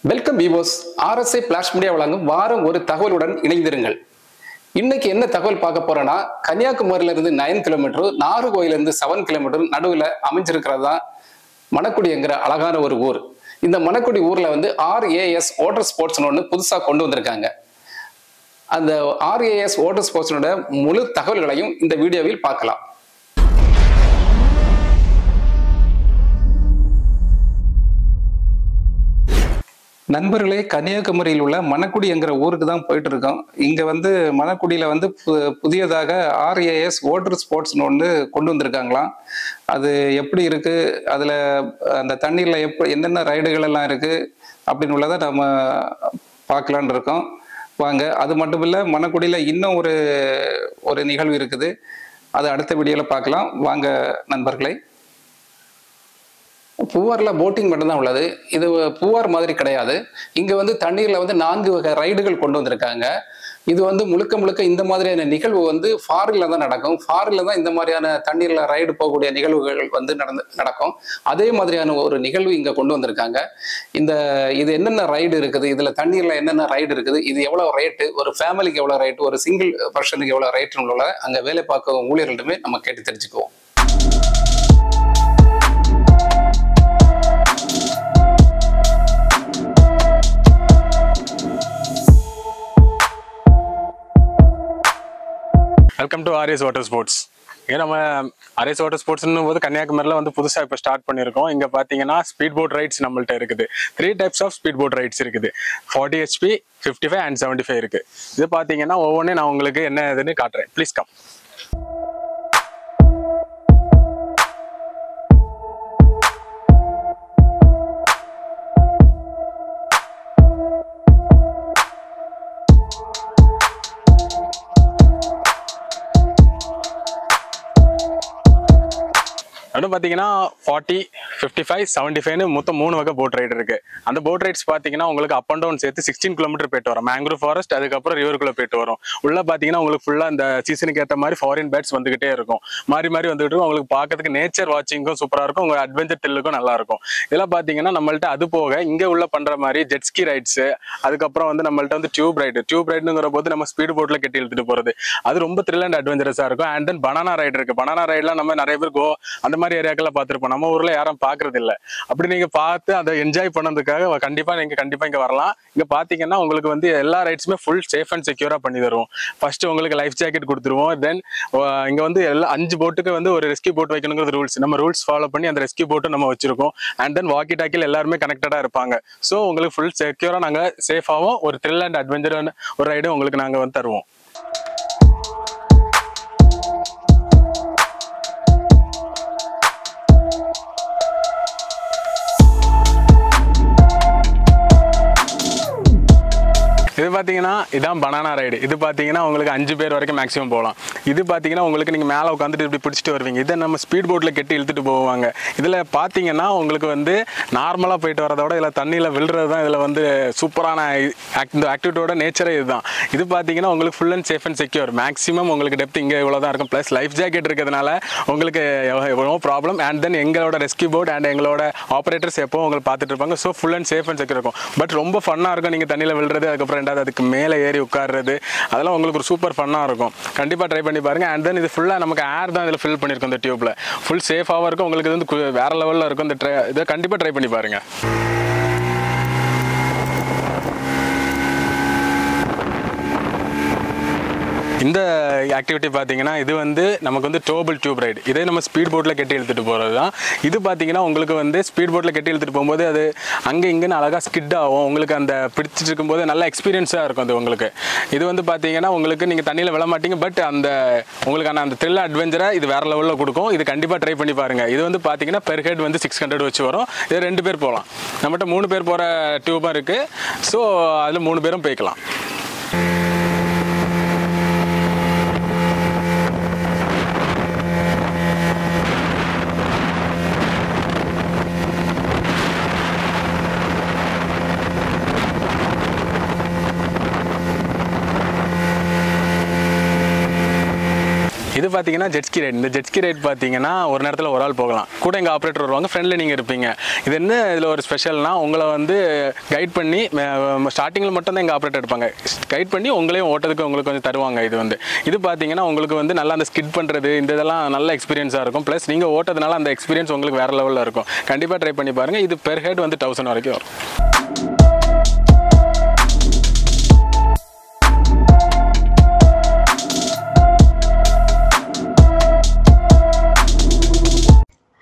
Welcome விவோஸ். RSI flash media வழங்கும் வாரம் ஒரு தகவலுடன் இணைந்திருங்கள். இன்னைக்கு என்ன தகவல் பார்க்க போறோம்னா, கன்னியாகுமரியில இருந்து 9 கிலோமீட்டர், நாகர்கோயில இருந்து 7 கிலோமீட்டர் நடுவில் அமைஞ்சிருக்கிறது தான் மணக்குடி என்கிற அழகான ஒரு ஊர். இந்த மணக்குடி ஊர்ல RAS வாட்டர் ஸ்போர்ட்ஸ் ஒன்று புதுசா கொண்டு வந்திருக்காங்க. அந்த RAS வாட்டர் ஸ்போர்ட்ஸோட முழு தகவல்களையும் இந்த வீடியோவில் பார்க்கலாம். நண்பர்களே, கன்னியாகுமரியில் உள்ள மணக்குடி என்கிற ஊருக்கு தான் போயிட்டு இருக்கோம். இங்க மணக்குடியில புதியதாக RAS வாட்டர் ஸ்போர்ட்ஸ் ஒன்று கொண்டு வந்திருக்காங்களாம். அது எப்படி இருக்கு, அதுல அந்த தண்ணீர்ல என்னென்ன ரைடுகள் எல்லாம் இருக்கு அப்படின்னு உள்ளதை நம்ம பார்க்கலான் இருக்கோம். வாங்க. அது மட்டும் இல்ல, மணக்குடியில இன்னும் ஒரு நிகழ்வு இருக்குது. அது அடுத்த வீடியோல பார்க்கலாம். வாங்க நண்பர்களே. பூவார்ல போட்டிங் மட்டும்தான் உள்ளது. இது பூவார் மாதிரி கிடையாது. இங்க தண்ணீர்ல 4 வகை ரைடுகள் கொண்டு வந்திருக்காங்க. இது முழுக்க இந்த மாதிரியான நிகழ்வு ஃபாரின்ல தான் நடக்கும். ஃபாரின்ல தான் இந்த மாதிரியான தண்ணீர்ல ரைடு போகக்கூடிய நிகழ்வுகள் நடக்கும். அதே மாதிரியான ஒரு நிகழ்வு இங்க கொண்டு வந்திருக்காங்க. இது என்னென்ன ரைடு இருக்குது, இதுல தண்ணீர்ல என்னென்ன ரைடு இருக்குது, இது எவ்வளவு ரேட்டு, ஒரு ஃபேமிலிக்கு எவ்வளவு ரேட்டு, ஒரு சிங்கிள் பர்சனுக்கு எவ்வளவு ரேட்டுன்னு உள்ள அங்க வேலை பார்க்க ஊழியர்களிடமே நம்ம கேட்டு தெரிஞ்சுக்குவோம். Welcome to RAS water sports. நம்ம RAS வாட்டர் ஸ்போர்ட்ஸ்னும் போது கன்னியாகுமரியில் புதுசாக இப்போ ஸ்டார்ட் பண்ணியிருக்கோம். இங்கே பார்த்தீங்கன்னா ஸ்பீட் போட் ரைட்ஸ் நம்மள்ட்ட இருக்குது. 3 types of speed boat rides இருக்குது. 40 HP, 55 and 75 இருக்குது. இது பார்த்தீங்கன்னா ஒவ்வொன்றும் நான் உங்களுக்கு என்ன இதுன்னு காட்டுறேன். Please come. அப்படின்னு பார்த்தீங்கன்னா 40, 55, 75 மொத்தம் 3 வகை போட் ரைடு இருக்கு. அந்த போட் ரைட்ஸ் பார்த்தீங்கன்னா உங்களுக்கு அப் அண்ட் டவுன் சேர்த்து 16 கிலோமீட்டர் போயிட்டு வரும். மேங்க்ரூவ் ஃபாரஸ்ட், அதுக்கப்புறம் ரிவருக்குள்ள போயிட்டு வரும். உள்ள பார்த்தீங்கன்னா உங்களுக்கு ஃபுல்லா இந்த சீசனுக்கு ஏற்ற மாதிரி ஃபாரின் பேர்ட்ஸ் வந்துகிட்டே இருக்கும். மாறி வந்துகிட்டு இருக்கும். உங்களுக்கு பார்க்கறதுக்கு நேச்சர் வாட்சிங்கும் சூப்பரா இருக்கும். உங்க அட்வென்ச்சர் த்ரில்லுக்கும் நல்லா இருக்கும். இதெல்லாம் பார்த்தீங்கன்னா நம்மள்ட்ட அது போக இங்க உள்ள பண்ற மாதிரி ஜெட்ஸ்கி ரைட்ஸ், அதுக்கப்புறம் நம்மள்ட்ட டியூப் ரைடுங்கிற போது நம்ம ஸ்பீட் போட்ல கட்டி இழுத்துட்டு போறது, அது ரொம்ப த்ரில் அண்ட் அட்வென்ச்சரஸா இருக்கும். அண்ட் தென் பனானா ரைடு இருக்கு. பனானா ரைட்லாம் நம்ம நிறைய பேர் அந்த மாதிரி ஏரியாக்கெல்லாம் பார்த்துருப்போம். நம்ம ஊர்ல யாரும் பாக்குறது இல்ல. அப்படி நீங்க பார்த்து அதை என்ஜாய் பண்ணதுக்காக கண்டிப்பா இங்க வரலாம். இங்க பாத்தீங்கன்னா உங்களுக்கு எல்லா ரைட்ஸுமே ஃபுல் சேஃப் அண்ட் செக்யூரா பண்ணி தருவோம். ஃபர்ஸ்ட் உங்களுக்கு லைஃப் ஜாக்கெட் கொடுத்துருவோம். தென் இங்க எல்லா 5 போட்டுக்கு ஒரு ரெஸ்கியூ போட் வைக்கணுங்கிறது ரூல்ஸ். நம்ம ரூல்ஸ் ஃபாலோ பண்ணி அந்த ரெஸ்கியூ போட்டும் நம்ம வச்சிருக்கோம். அண்ட் தென் வாக்கி டாக்கில் எல்லாருமே கனெக்டடா இருப்பாங்க. ஸோ உங்களுக்கு ஃபுல் செக்யூரா நாங்க சேஃபாவும் ஒரு த்ரில் அண்ட் அட்வென்ச்சரான ஒரு ரைடும் உங்களுக்கு நாங்க தருவோம். இது பார்த்தீங்கன்னா இதான் பனானா ரைடு. இது பார்த்தீங்கன்னா உங்களுக்கு 5 பேர் வரைக்கும் மேக்ஸிமம் போகலாம். இது பார்த்தீங்கன்னா உங்களுக்கு நீங்கள் மேலே உட்காந்துட்டு இப்படி பிடிச்சிட்டு வருவீங்க. இதை நம்ம ஸ்பீட் போட்டில் கெட்டி இழுத்துட்டு போவாங்க. இதில் பார்த்தீங்கன்னா உங்களுக்கு நார்மலாக போயிட்டு வரதோட இதில் தண்ணியில் விழுறது தான் இதில் சூப்பரான இந்த ஆக்டிவிட்டியோட நேச்சரே இதுதான். இது பார்த்தீங்கன்னா உங்களுக்கு full and safe and secure. Maximum உங்களுக்கு டெப்த் இங்கே இவ்வளோ தான் இருக்கும். ப்ளஸ் லைஃப் ஜாக்கெட் இருக்கிறதுனால உங்களுக்கு நோ ப்ராப்ளம். அண்ட் தென் எங்களோட ரெஸ்கியூ போட் அண்ட் எங்களோட ஆப்ரேட்டர்ஸ் எப்போ உங்களுக்கு பார்த்துட்டு இருப்பாங்க. So full and safe and secure இருக்கும். பட் ரொம்ப ஃபன்னாக இருக்கும். நீங்கள் தண்ணியில் விழுறது, அதுக்கப்புறம் அதுக்கு மேலே ஏறி உட்கார்றது, அதெல்லாம் உங்களுக்கு ஒரு சூப்பர் ஃபன்னாக இருக்கும். கண்டிப்பாக ட்ரை பண்ணி பாருங்க. அண்ட் தென் இது ஃபுல்லாக நமக்கு ஏர் தான் இதில் ஃபில் பண்ணியிருக்கோம். இந்த டியூப்ல ஃபுல் சேஃபாகவும் இருக்கும். உங்களுக்கு வேற லெவலில் இருக்கும். இதை கண்டிப்பாக ட்ரை பண்ணி பாருங்க. இந்த ஆக்டிவிட்டி பார்த்தீங்கன்னா இது நமக்கு டோபிள் டியூப் ரைடு. இதே நம்ம ஸ்பீட் போட்டில் கட்டி இழுத்துட்டு போகிறது தான். இது பார்த்தீங்கன்னா உங்களுக்கு ஸ்பீட் போட்டில் கட்டி இழுத்துட்டு போகும்போது அது அங்கே இங்கேன்னு அழகாக ஸ்கிட் ஆகும். உங்களுக்கு அந்த பிடிச்சிட்டு இருக்கும்போது நல்ல எக்ஸ்பீரியன்ஸாக இருக்கும். அது உங்களுக்கு இது பார்த்தீங்கன்னா உங்களுக்கு நீங்கள் தண்ணியில் விழ மாட்டீங்க. பட் உங்களுக்கான அந்த த்ரில் அட்வென்ச்சரை இது வேற லெவலில் கொடுக்கும். இது கண்டிப்பாக ட்ரை பண்ணி பாருங்க. இது பார்த்தீங்கன்னா பெர் ஹெட் 600 வச்சு வரும். இது 2 பேர் போகலாம். நம்மகிட்ட 3 பேர் போகிற டியூபாக இருக்குது. ஸோ அதில் 3 பேரும் போய்க்கலாம். இது பார்த்தீங்கன்னா ஜெட்ஸ்கி ரைட். இந்த ஜெட்ஸ்கி ரைட் பார்த்தீங்கன்னா ஒரு நேரத்தில் ஒரு ஆள் போகலாம், கூட எங்கள் ஆப்ரேட்டர் வருவாங்க, ஃப்ரெண்டில் நீங்கள் இருப்பீங்க. இது என்ன இதில் ஒரு ஸ்பெஷல்னா, உங்களை வந்து கைட் பண்ணி ஸ்டார்டிங்கில் மட்டும்தான் எங்கள் ஆப்ரேட்டர் இருப்பாங்க, கைட் பண்ணி உங்களையும் ஓட்டத்துக்கு உங்களுக்கு கொஞ்சம் தருவாங்க. இது பார்த்தீங்கன்னா உங்களுக்கு வந்து நல்லா அந்த ஸ்கிட் பண்ணுறது இந்த இதெல்லாம் நல்ல எக்ஸ்பீரியன்ஸாக இருக்கும். ப்ளஸ் நீங்கள் ஓட்டதுனால அந்த எக்ஸ்பீரியன்ஸ் உங்களுக்கு வேறு லெவலில் இருக்கும். கண்டிப்பாக ட்ரை பண்ணி பாருங்கள். இது பெர் ஹெட் வந்து 1000 வரைக்கும் வரும்.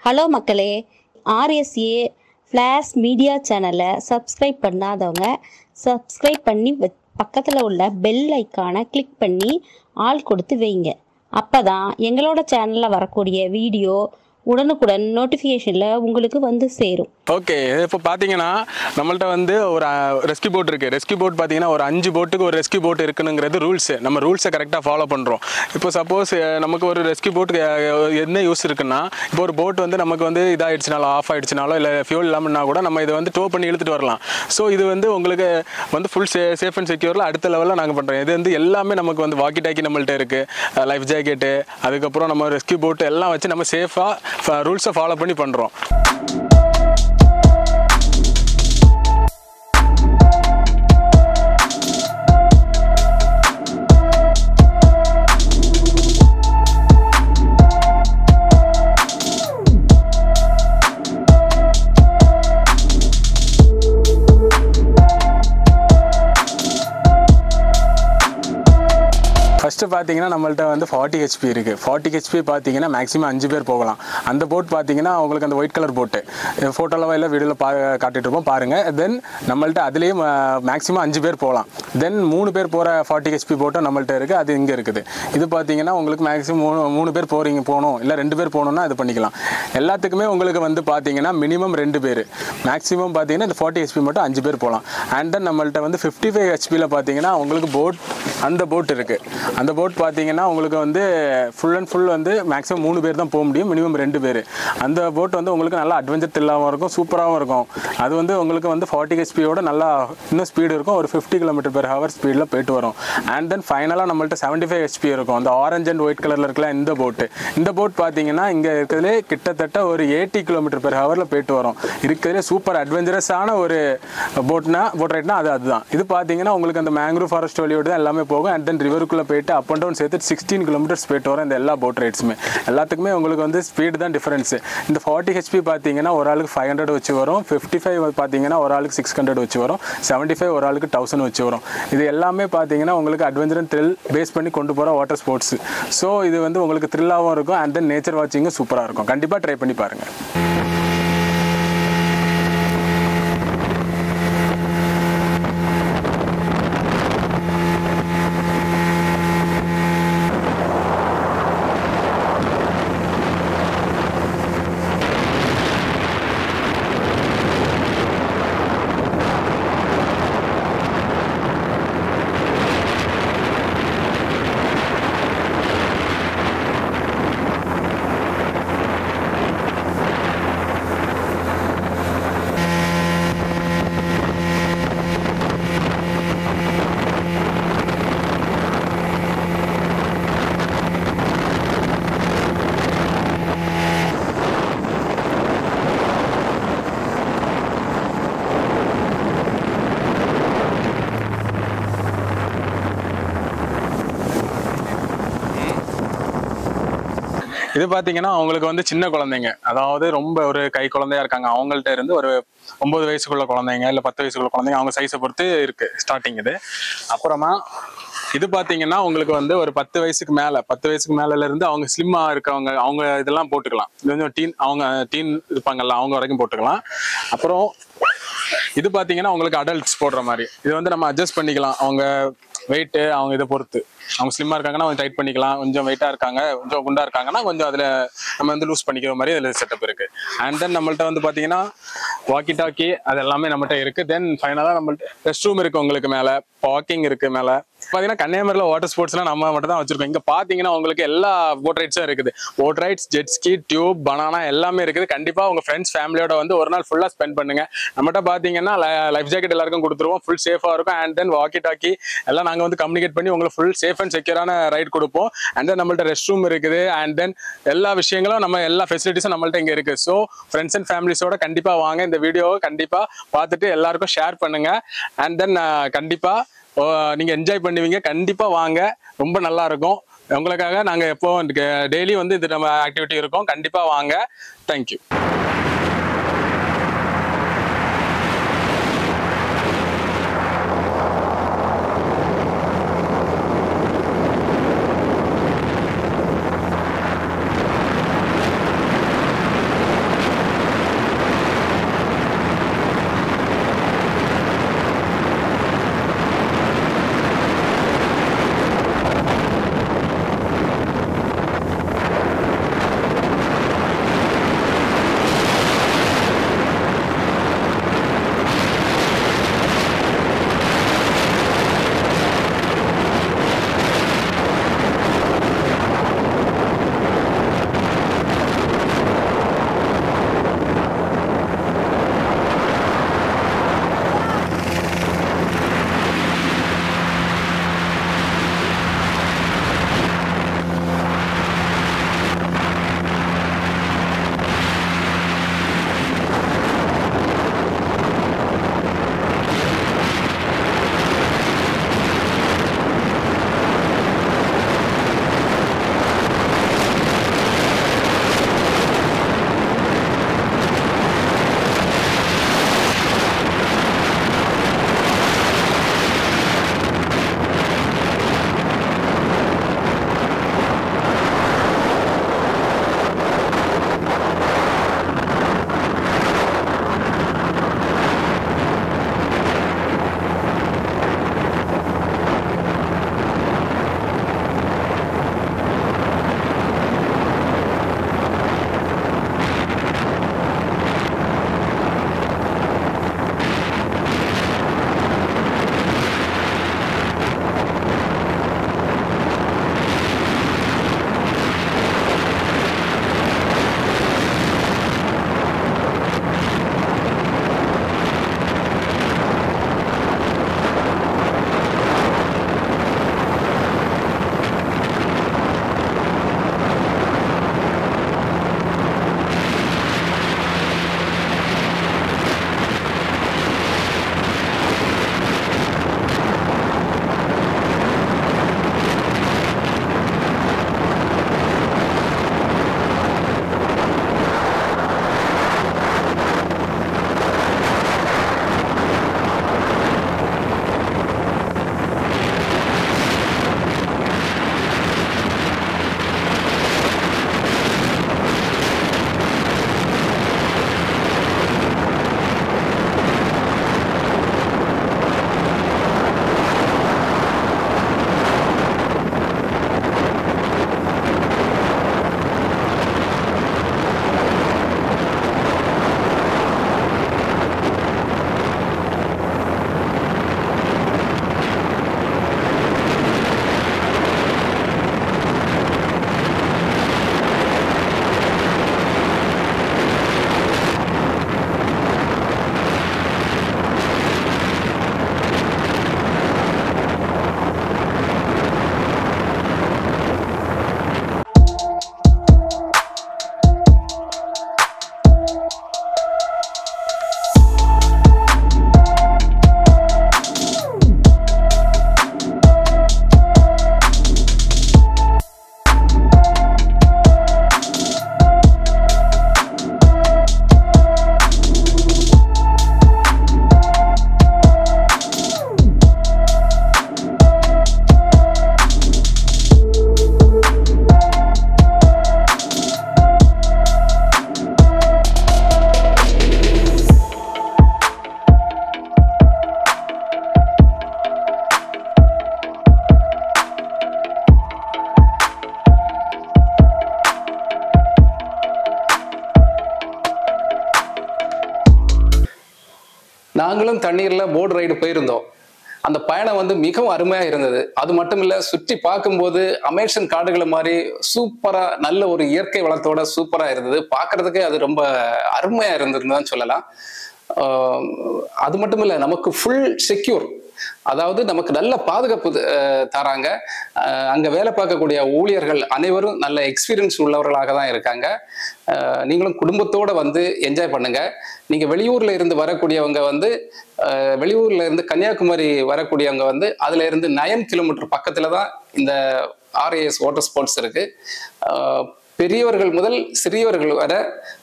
ஹலோ மக்களே, ஆர்எஸ்ஏ ஃப்ளாஷ் மீடியா சேனலை சப்ஸ்கிரைப் பண்ணாதவங்க சப்ஸ்கிரைப் பண்ணி பக்கத்தில் உள்ள பெல் ஐக்கானை கிளிக் பண்ணி ஆல் கொடுத்து வைங்க. அப்போ தான் எங்களோட சேனலில் வரக்கூடிய வீடியோ உடனுக்குடன் நோட்டிஃபிகேஷனில் உங்களுக்கு வந்து சேரும். ஓகே, இப்போ பார்த்தீங்கன்னா நம்மள்ட்ட வந்து ஒரு ரெஸ்கியூ போட் இருக்குது. ரெஸ்கியூ போட் பார்த்தீங்கன்னா ஒரு 5 போட்டுக்கு ஒரு ரெஸ்கியூ போட் இருக்குனுங்கிறது ரூல்ஸு. நம்ம ரூல்ஸை கரெக்டாக ஃபாலோ பண்ணுறோம். இப்போ சப்போஸ் நமக்கு ஒரு ரெஸ்கியூ போட்டுக்கு என்ன யூஸ் இருக்குன்னா, இப்போ ஒரு போட் வந்து நமக்கு வந்து இதாகிடுச்சுனாலோ ஆஃப் ஆகிடுச்சுனாலோ இல்லை ஃபியூல் இல்லாமல்னா கூட நம்ம இதை வந்து டோ பண்ணி இழுத்துட்டு வரலாம். ஸோ இது வந்து உங்களுக்கு வந்து ஃபுல் சேஃப் அண்ட் செக்யூரில் அடுத்த லெவலில் நாங்கள் பண்ணுறோம். இது வந்து எல்லாமே நமக்கு வந்து வாக்கி டாக்கி நம்மள்ட்ட இருக்குது, லைஃப் ஜாக்கெட்டு, அதுக்கப்புறம் நம்ம ரெஸ்கியூ போட்டு எல்லாம் வச்சு நம்ம சேஃபாக ரூல்ஸை ஃபாலோ பண்ணி பண்ணுறோம். ஃபஸ்ட்டு பார்த்தீங்கன்னா நம்மள்ட்ட வந்து 40 HP இருக்குது. 40 HP பார்த்தீங்கன்னா மேக்ஸிமம் 5 பேர் போகலாம். அந்த போட் பார்த்தீங்கன்னா உங்களுக்கு அந்த ஒயிட் கலர் போட்டு ஃபோட்டோவில் இல்லை வீடியோவில் காட்டிகிட்டு இருப்போம் பாருங்கள். தென் நம்மள்ட்ட அதுலேயும் மேக்ஸிமம் 5 பேர் போகலாம். தென் 3 பேர் போகிற 40 HP போட்டும் நம்மள்ட்ட இருக்குது, அது இங்கே இருக்குது. இது பார்த்தீங்கன்னா உங்களுக்கு மேக்ஸிமம் 3 பேர் போகணும், இல்லை 2 பேர் போகணுன்னா இது பண்ணிக்கலாம். எல்லாத்துக்குமே உங்களுக்கு வந்து பார்த்தீங்கன்னா மினிமம் 2 பேர், மேக்ஸிமம் பார்த்தீங்கன்னா இந்த 40 HP மட்டும் 5 பேர் போகலாம். அண்ட் தென் நம்மள்ட்ட வந்து 55 HPயில் பார்த்தீங்கன்னா உங்களுக்கு அந்த போட் இருக்குது. அந்த போட் பார்த்தீங்கன்னா உங்களுக்கு வந்து ஃபுல் அண்ட் ஃபுல் வந்து மேக்ஸிமம் 3 பேர் தான் போக முடியும், மினிமம் 2 பேர். அந்த போட் வந்து உங்களுக்கு நல்லா அட்வென்ச்சர் த்ரில்லாகவும் இருக்கும், சூப்பராகவும் இருக்கும். அது வந்து உங்களுக்கு வந்து 40 HPயோட நல்லா இன்னும் ஸ்பீடு இருக்கும், ஒரு 50 km/h ஸ்பீடில் போயிட்டு வரும். அண்ட் தென் ஃபைனலாக நம்மள்ட்ட 75 HP இருக்கும். அந்த ஆரஞ்ச் அண்ட் ஒயிட் கலரில் இருக்கல இந்த போட் பார்த்தீங்கன்னா இங்கே இருக்கிறதுலே கிட்டத்தட்ட ஒரு 80 km/h போயிட்டு வரும். இருக்கிறதுலே சூப்பர் அட்வென்ச்சரஸான ஒரு போட் ரைட்னா அதுதான். இது பார்த்தீங்கன்னா உங்களுக்கு அந்த மேங்க்ரூவ் ஃபாரஸ்ட் வழியோடு தான் எல்லாமே போகும். அண்ட் தென் ரிவருக்குள்ளே போயிட்டு அப் அண்ட் டவுன் சேர்த்து 16 km போயிட்டு வரும். இந்த எல்லா போட் ரைட்ஸுமே எல்லாத்துக்குமே உங்களுக்கு வந்து ஸ்பீடு தான் டிஃபரன்ஸு. இந்த 40 HP பார்த்தீங்கன்னா ஒரு ஆளுக்கு 500 வச்சு வரும், 55 பார்த்தீங்கன்னா ஒரு ஆளுக்கு 600 வச்சு வரும், 75 ஒரு ஆளுக்கு 1000 வச்சு வரும். இது எல்லாமே பார்த்தீங்கன்னா உங்களுக்கு அட்வென்ச்சர் அண்ட் த்ரில் பேஸ் பண்ணி கொண்டு போகிற வாட்டர் ஸ்போர்ட்ஸ். ஸோ இது வந்து உங்களுக்கு த்ரில்லாகவும் இருக்கும். அண்ட் தென் நேச்சர் வாட்சிங்கும் சூப்பராக இருக்கும். கண்டிப்பாக ட்ரை பண்ணி பாருங்கள். இது பார்த்தீங்கன்னா அவங்களுக்கு வந்து சின்ன குழந்தைங்க, அதாவது ரொம்ப ஒரு கை குழந்தையா இருக்காங்க, அவங்கள்ட்ட இருந்து ஒரு 9 வயசுக்குள்ள குழந்தைங்க இல்லை 10 வயசுக்குள்ள குழந்தைங்க, அவங்க சைஸை பொறுத்து இருக்கு ஸ்டார்டிங் இது. அப்புறமா இது பார்த்தீங்கன்னா உங்களுக்கு வந்து ஒரு 10 வயசுக்கு மேல இருந்து அவங்க ஸ்லிம்மா இருக்கவங்க, அவங்க இதெல்லாம் போட்டுக்கலாம். இது வந்து டீன் இருப்பாங்கல்ல, அவங்க வரைக்கும் போட்டுக்கலாம். அப்புறம் இது பார்த்தீங்கன்னா உங்களுக்கு அடல்ட்ஸ் போடுற மாதிரி. இது வந்து நம்ம அட்ஜஸ்ட் பண்ணிக்கலாம், அவங்க வெயிட்டு அவங்க இதை பொறுத்து. அவங்க ஸ்லிம்மா இருக்காங்கன்னா கொஞ்சம் டைட் பண்ணிக்கலாம், கொஞ்சம் வெயிட்டா இருக்காங்க, கொஞ்சம் குண்டா இருக்காங்கன்னா கொஞ்சம் அதுல நம்ம வந்து லூஸ் பண்ணிக்கிற மாதிரி அதுல செட்டப் இருக்கு. அண்ட் தென் நம்மள்ட்ட வந்து பாத்தீங்கன்னா வாக்கி டாக்கி அது எல்லாமே நம்மகிட்ட இருக்கு. தென் ஃபைனலா நம்மள்ட்ட ரெஸ்ட் ரூம் இருக்கு, உங்களுக்கு மேல வாக்கிங் இருக்கு, மேல பாத்தீங்கன்னா கன்னியாகுமரியில வாட்டர் ஸ்போர்ட்ஸ்லாம் நம்ம மட்டும் தான் வச்சிருக்கோம். இங்க பாத்தீங்கன்னா உங்களுக்கு எல்லா போட் ரைட்ஸும் இருக்குது. Boat rides, jet ski, tube, banana எல்லாமே இருக்குது. கண்டிப்பா உங்க ஃப்ரெண்ட்ஸ் ஃபேமிலியோட வந்து ஒரு நாள் ஃபுல்லா ஸ்பெண்ட் பண்ணுங்க. நம்மகிட்ட பாத்தீங்கன்னா லைஃப் ஜாக்கெட் எல்லாருக்கும் கொடுத்துருவோம், ஃபுல் சேஃபா இருக்கும். அண்ட் தென் வாக்கி டாக்கி எல்லாம் நாங்க வந்து கம்யூனிகேட் பண்ணி உங்களுக்கு ஃபுல் சேஃப் அண்ட் செக்யூரான ரைட் கொடுப்போம். அண்ட் தென் நம்மள்ட்ட ரெஸ்ட் ரூம் இருக்குது. அண்ட் தென் எல்லா விஷயங்களும் நம்ம எல்லா ஃபெசிலிட்டிஸும் நம்மள்ட்ட இங்க இருக்கு. ஸோ ஃப்ரெண்ட்ஸ் அண்ட் ஃபேமிலிஸோட கண்டிப்பா வாங்க. இந்த வீடியோவை கண்டிப்பா பார்த்துட்டு எல்லாருக்கும் ஷேர் பண்ணுங்க. அண்ட் தென் கண்டிப்பா நீங்க என்ஜாய் பண்ணுவீங்க. கண்டிப்பா வாங்க, ரொம்ப நல்லா இருக்கும். உங்களுக்காக நாங்க எப்போ டெய்லி வந்து இது நம்ம ஆக்டிவிட்டி இருக்கும். கண்டிப்பா வாங்க. தேங்க்யூ. நாங்களும் தண்ணீர்ல போட் ரைடு போயிருந்தோம். அந்த பயணம் வந்து மிகவும் அருமையா இருந்தது. அது மட்டும் இல்ல, சுற்றி பார்க்கும்போது அமேசான் காடுகளை மாதிரி சூப்பரா நல்ல ஒரு இயற்கை வளத்தோட சூப்பரா இருந்தது. பார்க்கிறதுக்கு அது ரொம்ப அருமையா இருந்ததுன்னு தான் சொல்லலாம். அது மட்டும் இல்ல, நமக்கு ஃபுல் செக்யூர், அதாவது நமக்கு நல்ல பாதுகாப்பு தராங்க. அங்க வேலை பார்க்கக்கூடிய ஊழியர்கள் அனைவரும் நல்ல எக்ஸ்பீரியன்ஸ் உள்ளவர்களாக தான் இருக்காங்க. நீங்களும் குடும்பத்தோட வந்து என்ஜாய் பண்ணுங்க. நீங்க வெளியூர்ல இருந்து வரக்கூடியவங்க வந்து வெளியூர்ல இருந்து கன்னியாகுமரி வரக்கூடியவங்க வந்து அதுல இருந்து 9 கிலோமீட்டர் பக்கத்துல தான் இந்த ஆர்ஏஎஸ் வாட்டர் ஸ்போர்ட்ஸ் இருக்கு. பெரியவர்கள் முதல் சிறியவர்கள் வர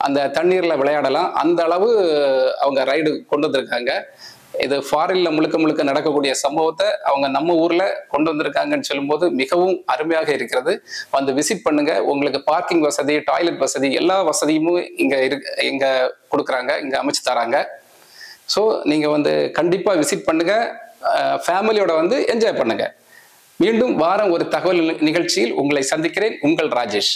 அந்த தண்ணீர்ல விளையாடலாம். அந்த அளவு அவங்க ரைடு கொண்டு வந்திருக்காங்க. இது ஃபாரின்ல முழுக்க முழுக்க நடக்கக்கூடிய சம்பவத்தை அவங்க நம்ம ஊர்ல கொண்டு வந்திருக்காங்கன்னு சொல்லும்போது மிகவும் அருமையாக இருக்கிறது. வந்து விசிட் பண்ணுங்க. உங்களுக்கு பார்க்கிங் வசதி, டாய்லெட் வசதி, எல்லா வசதியும் இங்க கொடுக்குறாங்க, இங்க அமைச்சு தராங்க. ஸோ நீங்க வந்து கண்டிப்பா விசிட் பண்ணுங்க, ஃபேமிலியோட வந்து என்ஜாய் பண்ணுங்க. மீண்டும் வாரம் ஒரு தகவல் நிகழ்ச்சியில் உங்களை சந்திக்கிறேன். உங்கள் ராஜேஷ்.